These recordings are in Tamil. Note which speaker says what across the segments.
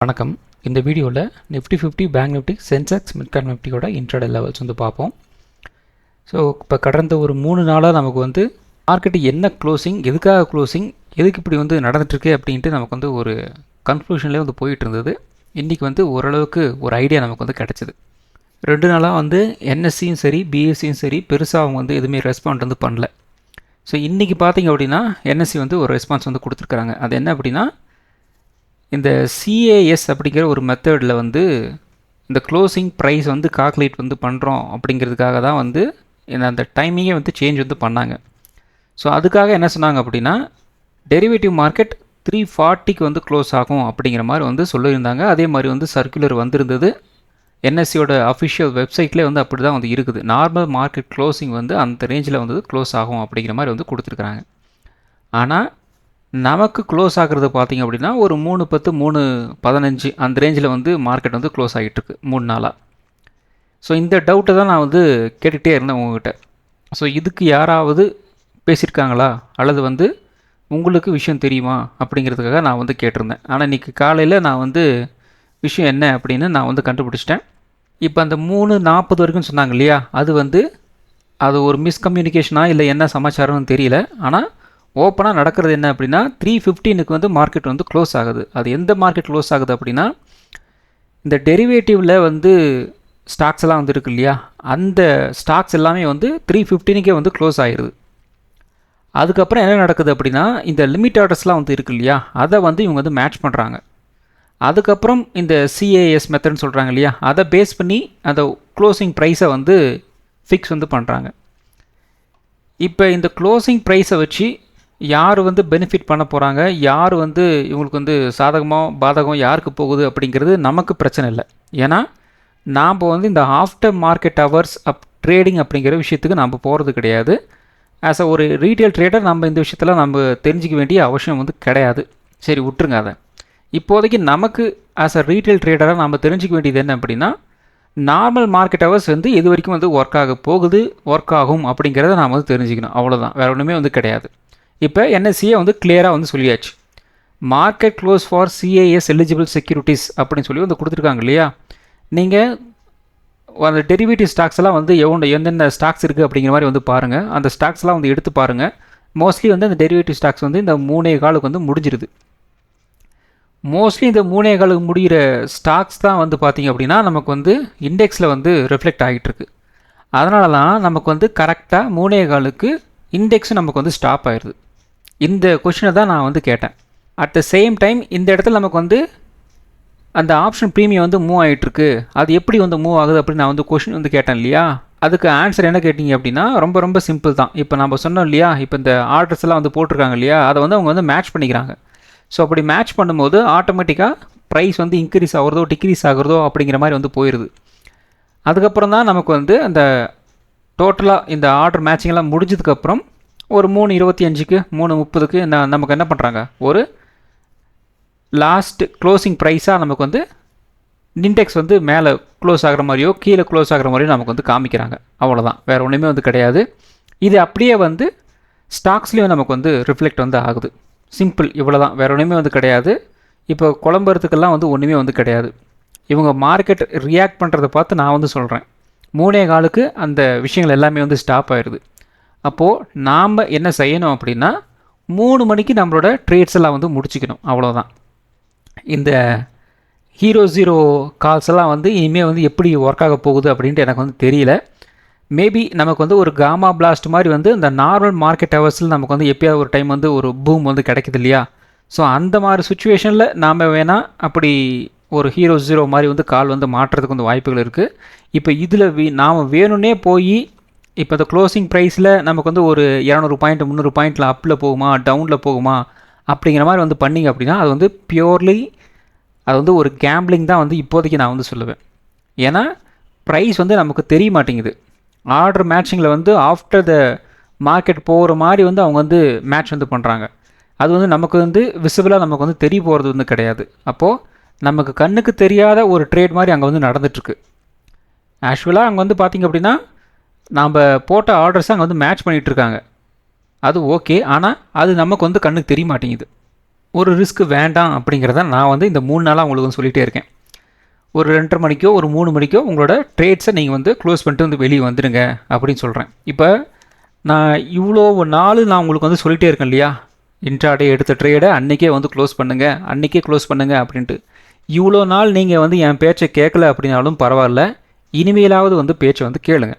Speaker 1: வணக்கம். இந்த வீடியோவில் nifty 50 bank nifty sensex midcap நிஃப்டியோட இன்ட்ராடே லெவல்ஸ் பார்ப்போம். ஸோ இப்போ கடந்த ஒரு 3 நாளாக நமக்கு மார்க்கெட்டு என்ன க்ளோசிங், எதுக்காக க்ளோசிங், எதுக்கு இப்படி நடந்துகிட்ருக்கு அப்படின்ட்டு நமக்கு ஒரு கன்க்ளூஷன்லேயே போயிட்டு இருந்தது. இன்றைக்கி ஓரளவுக்கு ஒரு ஐடியா நமக்கு கிடச்சிது. 2 நாளாக என்எஸ்சியும் சரி பிஎஸ்சியும் சரி பெருசாக அவங்க எதுவுமே ரெஸ்பாண்ட் பண்ணல. ஸோ இன்றைக்கி பார்த்திங்க அப்படின்னா என்எஸ்சி ஒரு ரெஸ்பான்ஸ் கொடுத்துருக்குறாங்க. அது என்ன அப்படின்னா, இந்த சிஏஎஸ் அப்படிங்கிற ஒரு மெத்தடில் இந்த க்ளோசிங் ப்ரைஸ் கால்குலேட் பண்ணுறோம் அப்படிங்கிறதுக்காக தான் அந்த டைமிங்கே சேஞ்ச் பண்ணாங்க. ஸோ அதுக்காக என்ன சொன்னாங்க அப்படின்னா, டெரிவேட்டிவ் மார்க்கெட் 340க்கு க்ளோஸ் ஆகும் அப்படிங்கிற மாதிரி சொல்லியிருந்தாங்க. அதே மாதிரி சர்க்குலர் வந்திருந்தது. என்எஸ்சியோட அஃபிஷியல் வெப்சைட்லேயே அப்படி தான் இருக்குது. நார்மல் மார்க்கெட் க்ளோசிங் அந்த ரேஞ்சில் க்ளோஸ் ஆகும் அப்படிங்கிற மாதிரி கொடுத்துருக்குறாங்க. ஆனால் நமக்கு க்ளோஸ் ஆகிறது பார்த்திங்க அப்படின்னா ஒரு 3:10 3:15 அந்த ரேஞ்சில் மார்க்கெட் க்ளோஸ் ஆகிட்டுருக்கு 3 நாளாக. ஸோ இந்த டவுட்டை தான் நான் கேட்டுகிட்டே இருந்தேன் உங்கள்கிட்ட. ஸோ இதுக்கு யாராவது பேசியிருக்காங்களா அல்லது உங்களுக்கு விஷயம் தெரியுமா அப்படிங்கிறதுக்காக நான் கேட்டிருந்தேன். ஆனால் இன்றைக்கி காலையில் நான் விஷயம் என்ன அப்படின்னு நான் கண்டுபிடிச்சிட்டேன். இப்போ அந்த 3:40 வரைக்கும் சொன்னாங்க இல்லையா, அது ஒரு மிஸ்கம்யூனிகேஷனாக இல்லை என்ன சமாச்சாரம்னு தெரியல. ஆனால் ஓப்பனாக நடக்கிறது என்ன அப்படின்னா 3:15க்கு மார்க்கெட் க்ளோஸ் ஆகுது. அது எந்த மார்க்கெட் க்ளோஸ் ஆகுது அப்படின்னா, இந்த டெரிவேட்டிவில் ஸ்டாக்ஸ் எல்லாம் இருக்கு இல்லையா, அந்த ஸ்டாக்ஸ் எல்லாமே 3:15க்கே க்ளோஸ் ஆகிடுது. அதுக்கப்புறம் என்ன நடக்குது அப்படின்னா, இந்த லிமிட் ஆர்டர்ஸ்லாம் இருக்கு இல்லையா, அதை இவங்க மேட்ச் பண்ணுறாங்க. அதுக்கப்புறம் இந்த சிஏஎஸ் மெத்தட்னு சொல்கிறாங்க இல்லையா, அதை பேஸ் பண்ணி அந்த க்ளோசிங் ப்ரைஸை ஃபிக்ஸ் பண்ணுறாங்க. இப்போ இந்த க்ளோசிங் ப்ரைஸை வச்சு யார் பெனிஃபிட் பண்ண போகிறாங்க, யார் இவங்களுக்கு சாதகமாக பாதகம் யாருக்கு போகுது அப்படிங்கிறது நமக்கு பிரச்சனை இல்லை. ஏன்னா நாம் இந்த ஆஃப்டர் மார்க்கெட் ஹவர்ஸ் ட்ரேடிங் அப்படிங்கிற விஷயத்துக்கு நம்ம போகிறது கிடையாது. ஆஸ் ஒரு ரீட்டைல் ட்ரேடர் நம்ம இந்த விஷயத்தில் நம்ம தெரிஞ்சிக்க வேண்டிய அவசியம் கிடையாது. சரி, விட்டுருங்க அதை. இப்போதைக்கு நமக்கு ஆஸ் அ ரீட்டைல் ட்ரேடராக நம்ம தெரிஞ்சிக்க வேண்டியது என்ன அப்படின்னா, நார்மல் மார்க்கெட் ஹவர்ஸ் இது வரைக்கும் ஒர்க் ஆக போகுது, ஒர்க் ஆகும் அப்படிங்கிறத நாம் தெரிஞ்சுக்கணும். அவ்வளோதான், வேறு ஒன்றுமே கிடையாது. இப்போ என்எஸ்சியை கிளியராக சொல்லியாச்சு. Market close for CAS eligible securities அப்படின்னு சொல்லி கொடுத்துருக்காங்க இல்லையா. நீங்கள் அந்த டெரிவேட்டிவ் ஸ்டாக்ஸ் எல்லாம் எந்தெந்த ஸ்டாக்ஸ் இருக்குது அப்படிங்கிற மாதிரி பாருங்கள். அந்த ஸ்டாக்ஸ்லாம் எடுத்து பாருங்கள். மோஸ்ட்லி அந்த டெரிவேட்டிவ் ஸ்டாக்ஸ் இந்த 3.15 முடிஞ்சிருது. மோஸ்ட்லி இந்த 3.15 முடிகிற ஸ்டாக்ஸ் தான் பார்த்திங்க அப்படின்னா நமக்கு இண்டெக்ஸில் ரிஃப்ளெக்ட் ஆகிட்டுருக்கு. அதனால தான் நமக்கு கரெக்டாக 3.15க்கு இண்டெக்ஸும் நமக்கு ஸ்டாப் ஆயிடுது. இந்த கொஷினை தான் நான் கேட்டேன். அட் த சேம் டைம் இந்த இடத்துல நமக்கு அந்த ஆப்ஷன் ப்ரீமியம் மூவ் ஆகிட்டுருக்கு. அது எப்படி மூவ் ஆகுது அப்படின்னு நான் கொஷின் கேட்டேன் இல்லையா. அதுக்கு ஆன்சர் என்ன கேட்டிங்க அப்படின்னா, ரொம்ப ரொம்ப சிம்பிள் தான். இப்போ நம்ம சொன்னோம் இல்லையா, இப்போ இந்த ஆர்டர்ஸ் எல்லாம் போட்டிருக்காங்க இல்லையா, அதை அவங்க மேட்ச் பண்ணிக்கிறாங்க. ஸோ அப்படி மேட்ச் பண்ணும்போது ஆட்டோமேட்டிக்காக ப்ரைஸ் இன்க்ரீஸ் ஆகிறதோ டிக்ரீஸ் ஆகிறதோ அப்படிங்கிற மாதிரி போயிடுது. அதுக்கப்புறம் தான் நமக்கு அந்த டோட்டலாக இந்த ஆர்டர் மேட்சிங்கெல்லாம் முடிஞ்சதுக்கப்புறம் ஒரு 3:25க்கு 3:30க்கு நமக்கு என்ன பண்ணுறாங்க, ஒரு லாஸ்ட் க்ளோசிங் ப்ரைஸாக நமக்கு இண்டெக்ஸ் மேலே க்ளோஸ் ஆகிற மாதிரியோ கீழே க்ளோஸ் ஆகிற மாதிரியோ நமக்கு காமிக்கிறாங்க. அவ்வளோதான், வேறு ஒன்றுமே கிடையாது. இது அப்படியே ஸ்டாக்ஸ்லேயும் நமக்கு ரிஃப்ளெக்ட் ஆகுது. சிம்பிள், இவ்வளோ தான், வேறு ஒன்றுமே கிடையாது. இப்போ குழம்புறதுக்கெல்லாம் ஒன்றுமே கிடையாது. இவங்க மார்க்கெட் ரியாக்ட் பண்ணுறதை பார்த்து நான் சொல்கிறேன். 3.15க்கு அந்த விஷயங்கள் எல்லாமே ஸ்டாப் ஆயிடுது. அப்போது நாம் என்ன செய்யணும் அப்படின்னா, 3 மணிக்கு நம்மளோட ட்ரேட்ஸ் எல்லாம் முடிச்சுக்கணும். அவ்வளோதான். இந்த ஹீரோ ஜீரோ கால்ஸ் எல்லாம் இனிமேல் எப்படி ஒர்க் ஆக போகுது அப்படின்ட்டு எனக்கு தெரியல. மேபி நமக்கு ஒரு காமா பிளாஸ்ட் மாதிரி இந்த நார்மல் மார்க்கெட் ஹவர்ஸில் நமக்கு எப்போயாவது ஒரு டைம் ஒரு பூம் கிடைக்குது இல்லையா. ஸோ அந்த மாதிரி சுச்சுவேஷனில் நாம் வேணால் அப்படி ஒரு ஹீரோ ஜீரோ மாதிரி கால் மாற்றுறதுக்கு வாய்ப்புகள் இருக்குது. இப்போ இதில் நாம் வேணும்னே போய் இப்போ இந்த க்ளோசிங் ப்ரைஸில் நமக்கு ஒரு 200 பாயிண்ட் 300 பாயிண்டில் அப்பில் போகுமா டவுனில் போகுமா அப்படிங்கிற மாதிரி பண்ணிங்க அப்படின்னா அது பியூர்லி அது ஒரு கேம்பிளிங் தான் இப்போதைக்கு நான் சொல்லுவேன். ஏன்னா ப்ரைஸ் நமக்கு தெரிய மாட்டேங்குது. ஆர்டர் மேட்சிங்கில் ஆஃப்டர் த மார்க்கெட் போகிற மாதிரி அவங்க மேட்ச் பண்ணுறாங்க. அது நமக்கு விசிபிளாக நமக்கு தெரிய போகிறது கிடையாது. அப்போது நமக்கு கண்ணுக்கு தெரியாத ஒரு ட்ரேட் மாதிரி அங்கே நடந்துகிட்ருக்கு. ஆக்சுவலாக அங்கே பார்த்திங்க அப்படின்னா நாம் போட்ட ஆர்டர்ஸை அங்கே மேட்ச் பண்ணிகிட்ருக்காங்க. அது ஓகே, ஆனால் அது நமக்கு கண்ணுக்கு தெரிய மாட்டேங்குது. ஒரு ரிஸ்க் வேண்டாம் அப்படிங்கிறத நான் வந்து இந்த 3 நாளாக உங்களுக்கு வந்து சொல்லிகிட்டே இருக்கேன். ஒரு 2:30 மணிக்கோ ஒரு 3 மணிக்கோ உங்களோட ட்ரேட்ஸை நீங்கள் வந்து க்ளோஸ் பண்ணிட்டு வந்து வெளியே வந்துடுங்க அப்படின்னு சொல்கிறேன். இப்போ நான் இவ்வளோ நாள் நான் உங்களுக்கு வந்து சொல்லிகிட்டே இருக்கேன் இல்லையா, இன்ட்ராடே எடுத்த ட்ரேடை அன்றைக்கே வந்து க்ளோஸ் பண்ணுங்கள், அன்றைக்கே க்ளோஸ் பண்ணுங்கள் அப்படின்ட்டு. இவ்வளோ நாள் நீங்கள் வந்து என் பேச்சை கேட்கல அப்படின்னாலும் பரவாயில்ல, இனிமேலாவது வந்து பேச்சை வந்து கேளுங்க.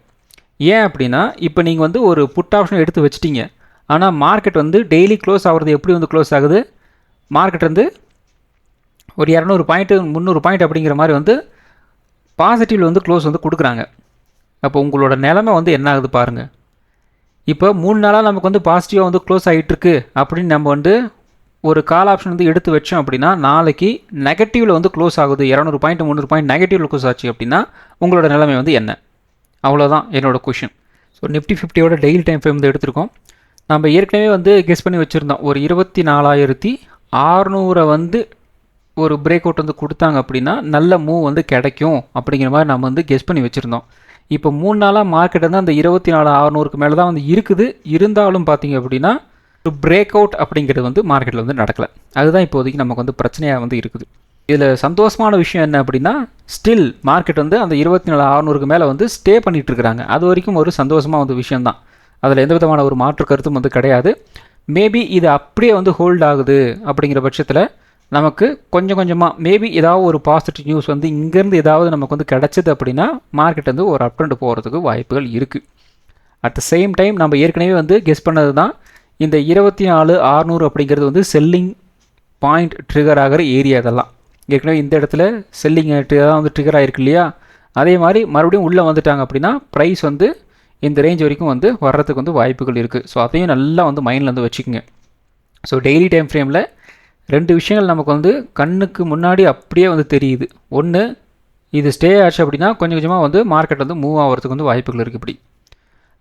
Speaker 1: ஏன் அப்படின்னா, இப்போ நீங்கள் வந்து ஒரு புட் ஆப்ஷன் எடுத்து வச்சிட்டீங்க, ஆனால் மார்க்கெட் வந்து டெய்லி க்ளோஸ் ஆகிறது எப்படி வந்து க்ளோஸ் ஆகுது, மார்க்கெட் வந்து ஒரு 200 பாயிண்ட்டு 300 பாயிண்ட் அப்படிங்கிற மாதிரி வந்து பாசிட்டிவில் வந்து க்ளோஸ் வந்து கொடுக்குறாங்க. அப்போ உங்களோட நிலைமை வந்து என்ன ஆகுது பாருங்கள். இப்போ 3 நாளாக நமக்கு வந்து பாசிட்டிவாக வந்து க்ளோஸ் ஆகிட்டுருக்கு அப்படின்னு நம்ம வந்து ஒரு கால் ஆப்ஷன் வந்து எடுத்து வச்சோம் அப்படின்னா, நாளைக்கு நெகட்டிவில் வந்து க்ளோஸ் ஆகுது, 200 பாயிண்ட் 300 பாயிண்ட் நெகட்டிவில் க்ளோஸ் ஆச்சு அப்படின்னா உங்களோட நிலைமை வந்து என்ன? அவ்வளோதான் என்னோடய கொஷின். ஸோ நிஃப்டி 50யோட டெய்லி டைம் ஃப்ரேம் வந்து எடுத்திருக்கோம். நம்ம ஏற்கனவே வந்து கெஸ் பண்ணி வச்சுருந்தோம், ஒரு 24,600 வந்து ஒரு பிரேக் அவுட் வந்து கொடுத்தாங்க அப்படின்னா நல்ல மூவ் வந்து கிடைக்கும் அப்படிங்கிற மாதிரி நம்ம வந்து கெஸ் பண்ணி வச்சுருந்தோம். இப்போ 3 நாளாக மார்க்கெட் வந்து அந்த 24,600க்கு மேலே தான் வந்து இருக்குது. இருந்தாலும் பார்த்தீங்க அப்படின்னா ஒரு பிரேக் அவுட் அப்படிங்கிறது வந்து மார்க்கெட்டில் வந்து நடக்கலை. அதுதான் இப்போதைக்கு நமக்கு வந்து பிரச்சனையாக வந்து இருக்குது. இதில் சந்தோஷமான விஷயம் என்ன அப்படின்னா, ஸ்டில் மார்க்கெட் வந்து அந்த 24,600க்கு மேலே வந்து ஸ்டே பண்ணிகிட்டு இருக்கிறாங்க. அது வரைக்கும் ஒரு சந்தோஷமாக வந்து விஷயந்தான். அதில் எந்த விதமான ஒரு மாற்று கருத்தும் வந்து கிடையாது. மேபி இது அப்படியே வந்து ஹோல்ட் ஆகுது அப்படிங்கிற பட்சத்தில் நமக்கு கொஞ்சம் கொஞ்சமாக மேபி ஏதாவது ஒரு பாசிட்டிவ் நியூஸ் வந்து இங்கேருந்து ஏதாவது நமக்கு வந்து கிடச்சிது அப்படின்னா மார்க்கெட் வந்து ஒரு அப் ட்ரெண்ட் போகிறதுக்கு வாய்ப்புகள் இருக்குது. அட் த சேம் டைம் நம்ம ஏற்கனவே வந்து கெஸ் பண்ணது தான், இந்த 24,600 அப்படிங்கிறது வந்து செல்லிங் பாயிண்ட் ட்ரிகர் ஆகிற ஏரியா. இதெல்லாம் ஏற்கனவே இந்த இடத்துல செல்லிங் தான் வந்து ட்ரிகர் ஆகிருக்கு இல்லையா, அதே மாதிரி மறுபடியும் உள்ளே வந்துட்டாங்க அப்படின்னா ப்ரைஸ் வந்து இந்த ரேஞ்ச் வரைக்கும் வந்து வர்றதுக்கு வந்து வாய்ப்புகள் இருக்குது. ஸோ அதையும் நல்லா வந்து மைண்டில் வந்து வச்சுக்கோங்க. ஸோ டெய்லி டைம் ஃப்ரேமில் 2 விஷயங்கள் நமக்கு வந்து கண்ணுக்கு முன்னாடி அப்படியே வந்து தெரியுது. ஒன்று, இது ஸ்டே ஆச்சு அப்படின்னா கொஞ்சம் கொஞ்சமாக வந்து மார்க்கெட் வந்து மூவ் ஆகிறதுக்கு வந்து வாய்ப்புகள் இருக்குது.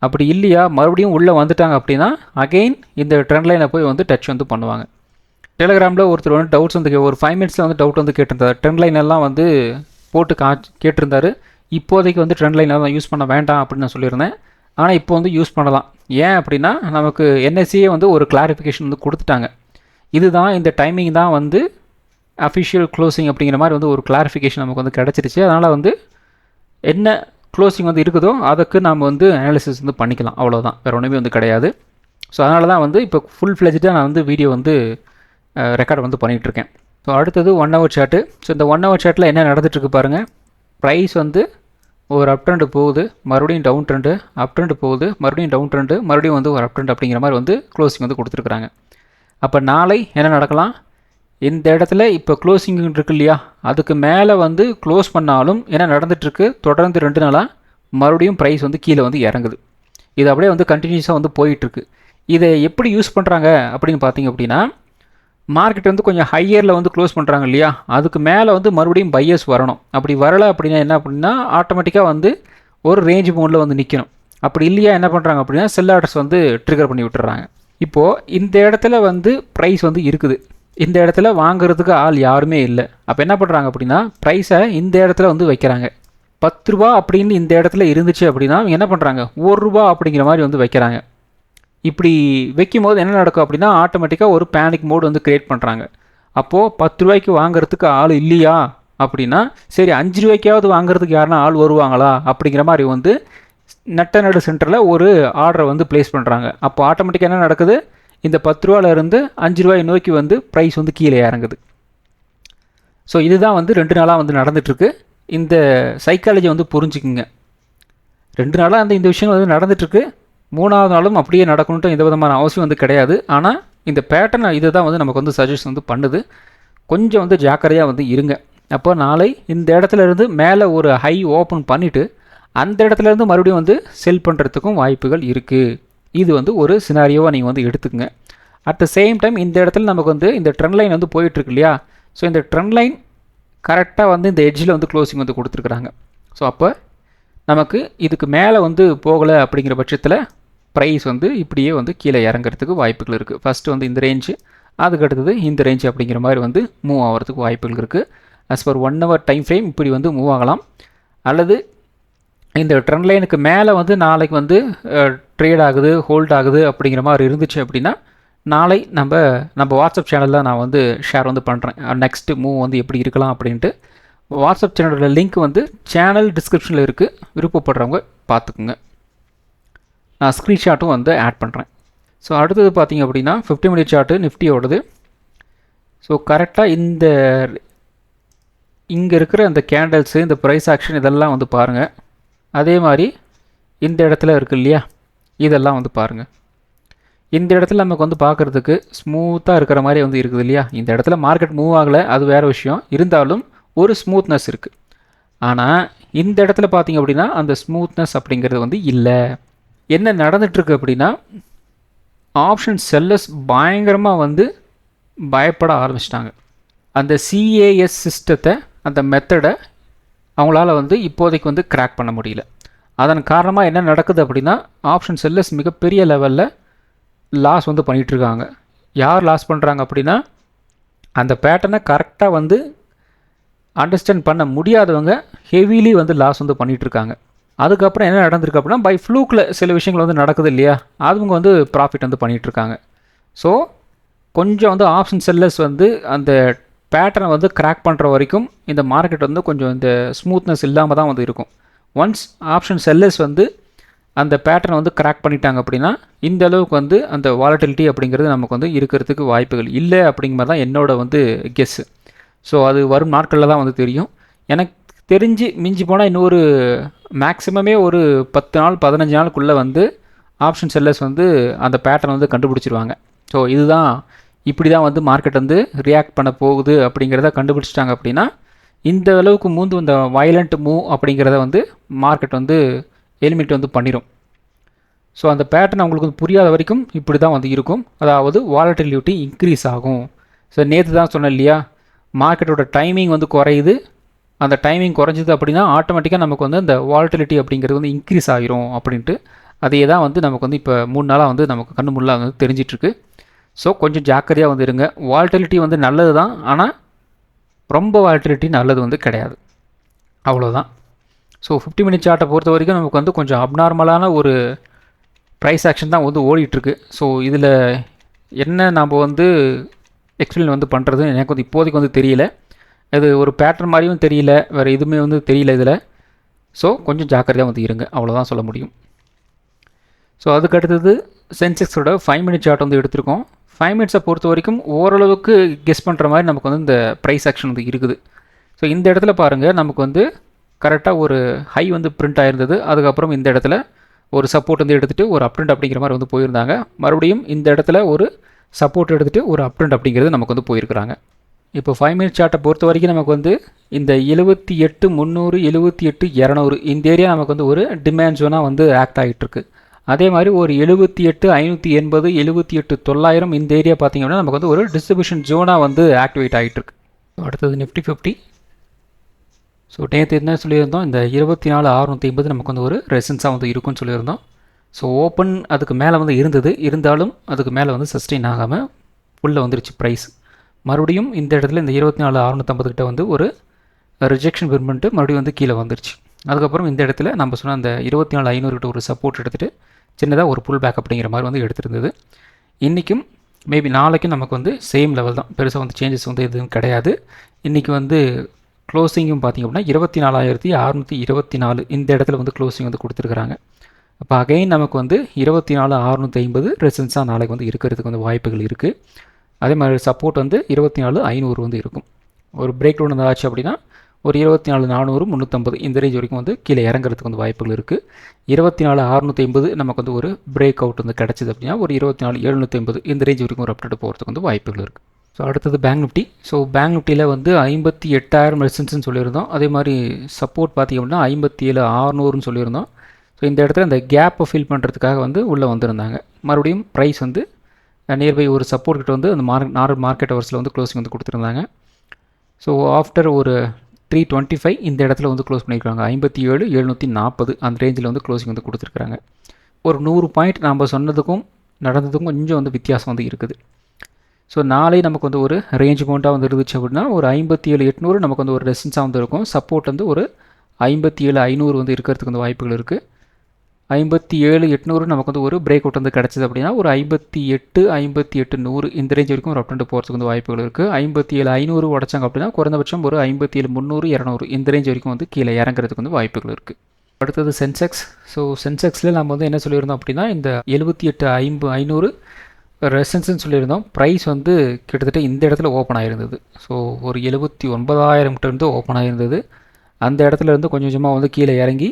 Speaker 1: அப்படி இல்லையா, மறுபடியும் உள்ளே வந்துட்டாங்க அப்படின்னா அகெயின் இந்த ட்ரெண்ட் லைனை போய் வந்து டச் வந்து பண்ணுவாங்க. டெலிகிராமில் ஒருத்தர் வந்து டவுட்ஸ் வந்து ஒரு 5 மினிட்ஸில் வந்து டவுட் வந்து கேட்டிருந்தார். ட்ரெண்ட் லைன் எல்லாம் வந்து போட்டு கேட்டிருந்தார். இப்போதைக்கு வந்து ட்ரெண்ட் லைன் எல்லாம் யூஸ் பண்ண வேண்டாம் அப்படின்னு நான் சொல்லியிருந்தேன். ஆனால் இப்போ வந்து யூஸ் பண்ணலாம். ஏன் அப்படின்னா நமக்கு என்எஸ்சியே வந்து ஒரு கிளாரிஃபிகேஷன் வந்து கொடுத்துட்டாங்க. இதுதான் இந்த டைமிங் தான் வந்து அஃபிஷியல் க்ளோசிங் அப்படிங்கிற மாதிரி வந்து ஒரு கிளாரிஃபிகேஷன் நமக்கு வந்து கிடச்சிருச்சு. அதனால் வந்து என்ன க்ளோசிங் வந்து இருக்குதோ அதுக்கு நம்ம வந்து அனாலிசிஸ் வந்து பண்ணிக்கலாம். அவ்வளோதான், வேறு ஒன்றுமே வந்து கிடையாது. ஸோ அதனால தான் வந்து இப்போ ஃபுல் ஃப்ளெஜ்டாக நான் வந்து வீடியோ வந்து ரெக்கார்ட் வந்து பண்ணிகிட்ருக்கேன். ஸோ அடுத்தது 1 ஹவர் சார்ட்டு. ஸோ இந்த 1 ஹவர் சார்ட்டில் என்ன நடந்துகிட்ருக்கு பாருங்கள். ப்ரைஸ் வந்து ஒரு அப் ட்ரெண்டு போகுது, மறுபடியும் டவுன் ட்ரெண்டு, அப் ட்ரெண்டு போகுது, மறுபடியும் டவுன் ட்ரெண்டு, மறுபடியும் வந்து ஒரு அப் ட்ரெண்ட் அப்படிங்கிற மாதிரி வந்து க்ளோசிங் வந்து கொடுத்துருக்குறாங்க. அப்போ நாளை என்ன நடக்கலாம், இந்த இடத்துல இப்போ க்ளோசிங் இருக்கு இல்லையா, அதுக்கு மேலே வந்து க்ளோஸ் பண்ணாலும் என்ன நடந்துகிட்ருக்கு, தொடர்ந்து 2 நாளாக மறுபடியும் ப்ரைஸ் வந்து கீழே வந்து இறங்குது. இது அப்படியே வந்து கண்டினியூஸாக வந்து போயிட்டுருக்கு. இதை எப்படி யூஸ் பண்ணுறாங்க அப்படின்னு பார்த்தீங்க அப்படின்னா, மார்க்கெட் வந்து கொஞ்சம் ஹையரில் வந்து க்ளோஸ் பண்ணுறாங்க இல்லையா, அதுக்கு மேலே வந்து மறுபடியும் பையர்ஸ் வரணும். அப்படி வரலை அப்படின்னா என்ன அப்படின்னா ஆட்டோமேட்டிக்காக வந்து ஒரு ரேஞ்ச் மோடில் வந்து நிற்கணும். அப்படி இல்லையா என்ன பண்ணுறாங்க அப்படின்னா செல் ஆர்டர்ஸ் வந்து ட்ரிகர் பண்ணி விட்டுறாங்க. இப்போது இந்த இடத்துல வந்து ப்ரைஸ் வந்து இருக்குது, இந்த இடத்துல வாங்குறதுக்கு ஆள் யாருமே இல்லை. அப்போ என்ன பண்ணுறாங்க அப்படின்னா ப்ரைஸை இந்த இடத்துல வந்து வைக்கிறாங்க. 10 ரூபா அப்படின்னு இந்த இடத்துல இருந்துச்சு அப்படின்னா என்ன பண்ணுறாங்க, 1 ரூபா அப்படிங்கிற மாதிரி வந்து வைக்கிறாங்க. இப்படி வைக்கும் போது என்ன நடக்கும் அப்படின்னா ஆட்டோமேட்டிக்காக ஒரு பேனிக் மோடு வந்து க்ரியேட் பண்ணுறாங்க. அப்போது 10 ரூபாய்க்கு வாங்குறதுக்கு ஆள் இல்லையா அப்படின்னா சரி 5 ரூபாய்க்காவது வாங்குறதுக்கு யாருன்னா ஆள் வருவாங்களா அப்படிங்கிற மாதிரி வந்து நடு சென்டரில் ஒரு ஆர்டரை வந்து ப்ளேஸ் பண்ணுறாங்க. அப்போ ஆட்டோமேட்டிக்காக என்ன நடக்குது, இந்த 10 ரூபாயிலிருந்து 5 ரூபாய் நோக்கி வந்து ப்ரைஸ் வந்து கீழே இறங்குது. ஸோ இதுதான் வந்து 2 நாளாக வந்து நடந்துகிட்ருக்கு. இந்த சைக்காலஜி வந்து புரிஞ்சுக்குங்க. 2 நாளாக அந்த இந்த விஷயம் வந்து நடந்துகிட்ருக்கு. 3ஆவது நாளும் அப்படியே நடக்கணுன்ட்டு எந்த விதமான அவசியம் வந்து கிடையாது. ஆனால் இந்த பேட்டர்ன் இது தான் வந்து நமக்கு வந்து சஜஷன் வந்து பண்ணுது. கொஞ்சம் வந்து ஜாக்கிரதையாக வந்து இருங்க. அப்போ நாளை இந்த இடத்துல இருந்து மேலே ஒரு ஹை ஓப்பன் பண்ணிவிட்டு அந்த இடத்துலேருந்து மறுபடியும் வந்து செல் பண்ணுறதுக்கும் வாய்ப்புகள் இருக்குது. இது வந்து ஒரு சினாரியோவாக நீங்கள் வந்து எடுத்துக்கங்க. அட் த சேம் டைம் இந்த இடத்துல நமக்கு வந்து இந்த ட்ரெண்ட் லைன் வந்து போயிட்டுருக்கு இல்லையா, ஸோ இந்த ட்ரெண்ட் லைன் கரெக்டாக வந்து இந்த எட்ஜில் வந்து க்ளோசிங் வந்து கொடுத்துருக்குறாங்க. ஸோ அப்போ நமக்கு இதுக்கு மேலே வந்து போகலை அப்படிங்கிற பட்சத்தில் ப்ரைஸ் வந்து இப்படியே வந்து கீழே இறங்குறதுக்கு வாய்ப்புகள் இருக்குது. ஃபஸ்ட்டு வந்து இந்த ரேஞ்சு, அதுக்கு அடுத்தது இந்த ரேஞ்சு அப்படிங்கிற மாதிரி வந்து மூவ் ஆகிறதுக்கு வாய்ப்புகள் இருக்குது. As per 1 hour time frame இப்படி வந்து மூவ் ஆகலாம். அல்லது இந்த ட்ரெண்ட் லைனுக்கு மேலே வந்து நாளைக்கு வந்து ட்ரேட் ஆகுது, ஹோல்ட் ஆகுது அப்படிங்கிற மாதிரி இருந்துச்சு அப்படின்னா நாளை நம்ம வாட்ஸ்அப் சேனலில் நான் வந்து ஷேர் வந்து பண்ணுறேன். நெக்ஸ்ட்டு மூவ் வந்து எப்படி இருக்கலாம் அப்படின்ட்டு. வாட்ஸ்அப் சேனலோட லிங்க் வந்து சேனல் டிஸ்கிரிப்ஷனில் இருக்குது, விருப்பப்படுறவங்க பார்த்துக்குங்க. நான் ஸ்க்ரீன்ஷாட்டும் வந்து ஆட் பண்ணுறேன். ஸோ அடுத்தது பார்த்திங்க அப்படின்னா 50 மினிட் சார்ட்டு நிஃப்டியோடது. ஸோ கரெக்டாக இங்கே இருக்கிற அந்த கேண்டல்ஸு, இந்த ப்ரைஸ் ஆக்ஷன் இதெல்லாம் வந்து பாருங்கள். அதே மாதிரி இந்த இடத்துல இருக்குது இல்லையா, இதெல்லாம் வந்து பாருங்கள். இந்த இடத்துல நமக்கு வந்து பார்க்குறதுக்கு ஸ்மூத்தாக இருக்கிற மாதிரி வந்து இருக்குது இல்லையா. இந்த இடத்துல மார்க்கெட் மூவ் ஆகலை, அது வேறு விஷயம். இருந்தாலும் ஒரு ஸ்மூத்னஸ் இருக்குது. ஆனால் இந்த இடத்துல பார்த்திங்க அப்படின்னா அந்த ஸ்மூத்னஸ் அப்படிங்கிறது வந்து இல்லை. என்ன நடந்துகிட்ருக்கு அப்படின்னா, ஆப்ஷன் செல்லர்ஸ் பயங்கரமாக வந்து பயப்பட ஆரம்பிச்சிட்டாங்க. அந்த CAS சிஸ்டத்தை, அந்த மெத்தடை அவங்களால வந்து இப்போதைக்கு வந்து கிராக் பண்ண முடியல. அதன் காரணமாக என்ன நடக்குது அப்படின்னா, ஆப்ஷன் செல்லர்ஸ் மிகப்பெரிய லெவலில் லாஸ் வந்து பண்ணிகிட்ருக்காங்க. யார் லாஸ் பண்ணுறாங்க அப்படின்னா, அந்த பேட்டர்னை கரெக்டாக வந்து அண்டர்ஸ்டாண்ட் பண்ண முடியாதவங்க ஹெவிலி வந்து லாஸ் வந்து பண்ணிகிட்ருக்காங்க. அதுக்கப்புறம் என்ன நடந்திருக்கு அப்படின்னா, பை ஃப்ளூக்கில் சில விஷயங்கள் வந்து நடக்குது இல்லையா, அதுவங்க வந்து ப்ராஃபிட் வந்து பண்ணிகிட்ருக்காங்க. ஸோ கொஞ்சம் வந்து ஆப்ஷன் செல்லர்ஸ் வந்து அந்த பேட்டர்னை வந்து கிராக் பண்ணுற வரைக்கும் இந்த மார்க்கெட் வந்து கொஞ்சம் இந்த ஸ்மூத்னஸ் இல்லாமல் தான் வந்து இருக்கும். ஒன்ஸ் ஆப்ஷன் செல்லர்ஸ் வந்து அந்த பேட்டர்னை வந்து கிராக் பண்ணிட்டாங்க அப்படின்னா, இந்த அளவுக்கு வந்து அந்த வாலட்டிலிட்டி அப்படிங்கிறது நமக்கு வந்து இருக்கிறதுக்கு வாய்ப்புகள் இல்லை அப்படிங்கிறது தான் என்னோட வந்து கெஸ்ஸு. ஸோ அது வரும் நாட்களில் தான் வந்து தெரியும். எனக்கு தெரிஞ்சு மிஞ்சி போனால் இன்னொரு மேக்ஸிமமே ஒரு 10 நாள் 15 நாளுக்குள்ளே வந்து ஆப்ஷன் செல்லர்ஸ் வந்து அந்த பேட்டர்ன் வந்து கண்டுபிடிச்சிருவாங்க. ஸோ இதுதான், இப்படி தான் வந்து மார்க்கெட் வந்து ரியாக்ட் பண்ண போகுது அப்படிங்கிறத கண்டுபிடிச்சிட்டாங்க அப்படின்னா, இந்த அளவுக்கு இந்த வயலண்ட் மூவ் அப்படிங்கிறத வந்து மார்க்கெட் வந்து எலிமினேட் வந்து பண்ணிடும். ஸோ அந்த பேட்டர்ன் அவங்களுக்கு வந்து புரியாத வரைக்கும் இப்படி தான் வந்து இருக்கும். அதாவது வாலட்டிலிட்டி இன்க்ரீஸ் ஆகும். ஸோ நேற்று தான் சொன்னேன் இல்லையா, மார்க்கெட்டோட டைமிங் வந்து குறையுது. அந்த டைமிங் குறைஞ்சிது அப்படின்னா ஆட்டோமேட்டிக்காக நமக்கு வந்து அந்த வாலட்டிலிட்டி அப்படிங்கிறது வந்து இன்க்ரீஸ் ஆகிரும் அப்படின்ட்டு. அதே தான் வந்து நமக்கு வந்து இப்போ 3 நாளாக வந்து நமக்கு கண்ணு முன்னாக வந்து தெரிஞ்சிட்ருக்கு. ஸோ கொஞ்சம் ஜாக்கிரதையாக வந்து இருங்க. வாலட்டிலிட்டி வந்து நல்லது தான், ஆனால் ரொம்ப வாலட்டிலிட்டி நல்லது வந்து கிடையாது, அவ்வளோதான். ஸோ 50 மினிட் சார்ட்டை பொறுத்த வரைக்கும் நமக்கு வந்து கொஞ்சம் அப்நார்மலான ஒரு ப்ரைஸ் ஆக்ஷன் தான் வந்து ஓடிட்டுருக்கு. ஸோ இதில் என்ன நம்ம வந்து எக்ஸ்பிளைன் வந்து பண்ணுறது எனக்கு வந்து இப்போதைக்கு வந்து தெரியல. அது ஒரு பேட்டர்ன் மாதிரியும் தெரியல, வேறு எதுவுமே வந்து தெரியல இதில். ஸோ கொஞ்சம் ஜாக்கிரதையாக வந்து இருங்க, அவ்வளோதான் சொல்ல முடியும். ஸோ அதுக்கு அடுத்தது சென்செக்ஸோட 5 மினிட் சார்ட் வந்து எடுத்திருக்கோம். 5 மினிட்ஸை பொறுத்த வரைக்கும் ஓரளவுக்கு கெஸ் பண்ணுற மாதிரி நமக்கு வந்து இந்த ப்ரைஸ் ஆக்ஷன் வந்து இருக்குது. ஸோ இந்த இடத்துல பாருங்கள், நமக்கு வந்து கரெக்டாக ஒரு ஹை வந்து பிரிண்ட் ஆகிருந்தது. அதுக்கப்புறம் இந்த இடத்துல ஒரு சப்போர்ட் வந்து எடுத்துகிட்டு ஒரு அப் ட்ரெண்ட் அப்படிங்கிற மாதிரி வந்து போயிருந்தாங்க. மறுபடியும் இந்த இடத்துல ஒரு சப்போர்ட் எடுத்துகிட்டு ஒரு அப் ட்ரெண்ட் அப்படிங்கிறது நமக்கு வந்து போயிருக்கிறாங்க. இப்போ 5 மினிட் சார்ட்டை பொறுத்த வரைக்கும் நமக்கு வந்து இந்த 78,300 78,200 இந்த ஏரியா நமக்கு வந்து ஒரு டிமாண்ட் ஜோனாக வந்து ஆக்ட் ஆகிட்டுருக்கு. அதே மாதிரி ஒரு 78,580 78,900 இந்த ஏரியா பார்த்திங்கன்னா நமக்கு வந்து ஒரு டிஸ்ட்ரிபியூஷன் ஜோனாக வந்து ஆக்டிவேட் ஆகிட்டுருக்கு. அடுத்தது நிஃப்டி 50. ஸோ நேற்று என்ன சொல்லியிருந்தோம், இந்த 24,650 நமக்கு வந்து ஒரு ரெசன்ஸாக வந்து இருக்குன்னு சொல்லியிருந்தோம். ஸோ ஓப்பன் அதுக்கு மேலே வந்து இருந்தாலும் அதுக்கு மேலே வந்து சஸ்டெயின் ஆகாமல் ஃபுல்லாக வந்துருச்சு ப்ரைஸ். மறுபடியும் இந்த இடத்துல இந்த 24,650 கிட்ட வந்து ஒரு ரிஜெக்ஷன் பெர்மெண்ட்டு மறுபடியும் வந்து கீழே வந்துருச்சு. அதுக்கப்புறம் இந்த இடத்துல நம்ம சொன்ன அந்த 24,500 கிட்ட ஒரு சப்போர்ட் எடுத்துகிட்டு சின்னதாக ஒரு புல் பேக் அப்படிங்கிற மாதிரி வந்து எடுத்துருந்தது. இன்றைக்கும் மேபி நாளைக்கும் நமக்கு வந்து சேம் லெவல் தான், பெருசாக வந்து சேஞ்சஸ் வந்து எதுவும் கிடையாது. இன்றைக்கி வந்து க்ளோசிங்கும் பார்த்திங்க அப்படின்னா 24,624 இந்த இடத்துல வந்து க்ளோசிங் வந்து கொடுத்துருக்குறாங்க. அப்போ அகைன் நமக்கு வந்து 24,650 ரெசன்ஸாக நாளைக்கு வந்து இருக்கிறதுக்கு வந்து வாய்ப்புகள் இருக்குது. அதே மாதிரி சப்போர்ட் வந்து 24,500 வந்து இருக்கும். ஒரு பிரேக் டவுன் வந்து ஆச்சு அப்படின்னா ஒரு 24,400 350 இந்த ரேஞ்ச் வரைக்கும் வந்து கீழே இறங்குறதுக்கு வந்து வாய்ப்புகள் இருக்குது. 24,650 நமக்கு வந்து ஒரு பிரேக் அவுட் வந்து கிடச்சிது அப்படின்னா ஒரு 24,750 இந்த ரேஞ்ச் வரைக்கும் ஒரு அப்டேட் போகிறதுக்கு வந்து வாய்ப்புகள் இருக்குது. ஸோ அடுத்தது பேங்க் நிஃப்டி. ஸோ பேங்க் நிஃப்டியில் வந்து 58,000 ரெசன்ஸ்ன்னு சொல்லியிருந்தோம். அதே மாதிரி சப்போர்ட் பார்த்திங்க அப்படின்னா 57,600 சொல்லியிருந்தோம். ஸோ இந்த இடத்துல இந்த கேப்பை ஃபில் பண்ணுறதுக்காக வந்து உள்ளே வந்திருந்தாங்க. மறுபடியும் ப்ரைஸ் வந்து நியர்பை ஒரு சப்போர்ட் கிட்ட வந்து அந்த நார்மல் மார்க்கெட் ஹவர்ஸில் வந்து க்ளோசிங் வந்து கொடுத்துருந்தாங்க. ஸோ ஆஃப்டர் ஒரு 325 இந்த இடத்துல வந்து க்ளோஸ் பண்ணியிருக்காங்க. 57,740 அந்த ரேஞ்சில் வந்து க்ளோசிங் வந்து கொடுத்துருக்குறாங்க. ஒரு 100 பாயிண்ட் நம்ம சொன்னதுக்கும் நடந்ததுக்கும் கொஞ்சம் வந்து வித்தியாசம் வந்து இருக்குது. ஸோ நாளை நமக்கு வந்து ஒரு ரேஞ்ச் பவுண்டாக வந்து இருந்துச்சு அப்படின்னா ஒரு 57,800 நமக்கு வந்து ஒரு ரெசன்ஸாக வந்து இருக்கும். சப்போர்ட் வந்து ஒரு 57,500 வந்து இருக்கிறதுக்கு வந்து வாய்ப்புகள் இருக்குது. 57,800 நமக்கு வந்து ஒரு பிரேக் அவுட் வந்து கிடச்சிது அப்படின்னா ஒரு 58,800 இந்த ரேஞ்ச் வரைக்கும் ஒரு அப் ட்ரெண்ட் போகிறதுக்கு வந்து வாய்ப்புகள் இருக்குது. 57,500 உடச்சாங்க அப்படின்னா குறைந்தபட்சம் ஒரு 57,300, 200 இந்த ரேஞ்ச் வரைக்கும் வந்து கீழே இறங்குறதுக்கு வந்து வாய்ப்புகள் இருக்குது. அடுத்தது சென்செக்ஸ். ஸோ சென்செக்ஸில் நம்ம வந்து என்ன சொல்லியிருந்தோம் அப்படின்னா இந்த 78,500 ரெசன்ஸ்ன்னு சொல்லியிருந்தோம். ப்ரைஸ் வந்து கிட்டத்தட்ட இந்த இடத்துல ஓப்பன் ஆகிருந்தது. ஸோ ஒரு 79,000 இருந்து ஓப்பன் ஆகிருந்தது. அந்த இடத்துல இருந்து கொஞ்சம் கொஞ்சமாக வந்து கீழே இறங்கி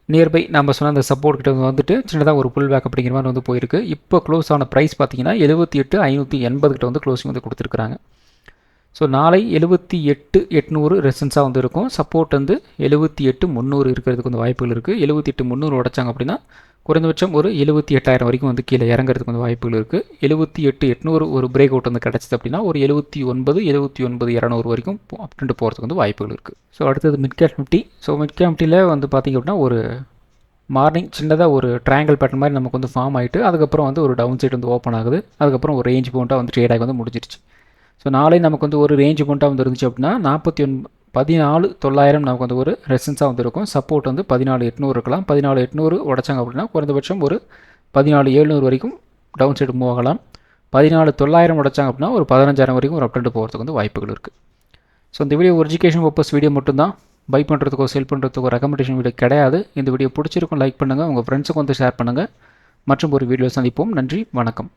Speaker 1: நியர்பை நம்ம சொன்ன அந்த சப்போர்ட் கிட்ட வந்துட்டு சின்னதாக ஒரு புல் பேக் அப்படிங்கிற மாதிரி வந்து போயிருக்கு. இப்போ க்ளோஸ் ஆன ப்ரைஸ் பார்த்தீங்கன்னா 78,580 கிட்ட வந்து க்ளோசிங் வந்து கொடுத்துருக்குறாங்க. ஸோ நாளை 78,800 ரெசன்ஸாக வந்து இருக்கும். சப்போர்ட் வந்து 78,300 இருக்கிறதுக்கு வந்து வாய்ப்புகள் இருக்குது. 78,300 உடச்சாங்க அப்படின்னா குறைந்தபட்சம் ஒரு 78,000 வரைக்கும் வந்து கீழே இறங்குறதுக்கு வந்து வாய்ப்புகள் இருக்குது. 78,800 ஒரு பிரேக் அவுட் வந்து கிடச்சிது அப்படின்னா ஒரு 79,200 வரைக்கும் அப்டெண்ட் போகிறதுக்கு வந்து வாய்ப்புகள் இருக்குது. ஸோ அடுத்தது mid cap nifty. So mid cap நிஃப்டியில் வந்து பார்த்திங்க அப்படின்னா ஒரு மார்னிங் சின்னதாக ஒரு ட்ரையாங்கிள் பேட்டர்ன் மாதிரி நமக்கு வந்து ஃபார்ம் ஆகிட்டு அதுக்கப்புறம் வந்து ஒரு டவுன் சைடு வந்து ஓப்பன் ஆகுது. அதுக்கப்புறம் ஒரு ரேஞ்ச் பவுண்டாக வந்து ட்ரேட் ஆகி வந்து முடிஞ்சிருச்சு. ஸோ நாளை நமக்கு வந்து ஒரு ரேஞ்ச் பவுண்டாக வந்து இருந்துச்சு அப்படின்னா 14,900 நமக்கு வந்து ஒரு ரெசன்ஸாக வந்து இருக்கும். சப்போர்ட் வந்து 14,800 இருக்கலாம். 14,800 உடச்சாங்க அப்படின்னா குறைந்தபட்சம் ஒரு 14,700 வரைக்கும் டவுன் சைடு மூவ் ஆகலாம். 14,900 உடச்சாங்க அப்படின்னா ஒரு 15,000 வரைக்கும் ஒரு அப்டெண்ட் போகிறதுக்கு வந்து வாய்ப்புகள் இருக்குது. ஸோ இந்த வீடியோ ஒரு எஜுகேஷன் பர்பஸ் வீடியோ மட்டும்தான். பை பண்ணுறதுக்கோ செல் பண்ணுறதுக்கோ ரெக்கமெண்டேஷன் வீடியோ கிடையாது. இந்த வீடியோ பிடிச்சிருக்கும் லைக் பண்ணுங்கள், உங்கள் ஃப்ரெண்ட்ஸுக்கு வந்து ஷேர் பண்ணுங்கள். மற்றும் ஒரு வீடியோ சந்திப்போம். நன்றி, வணக்கம்.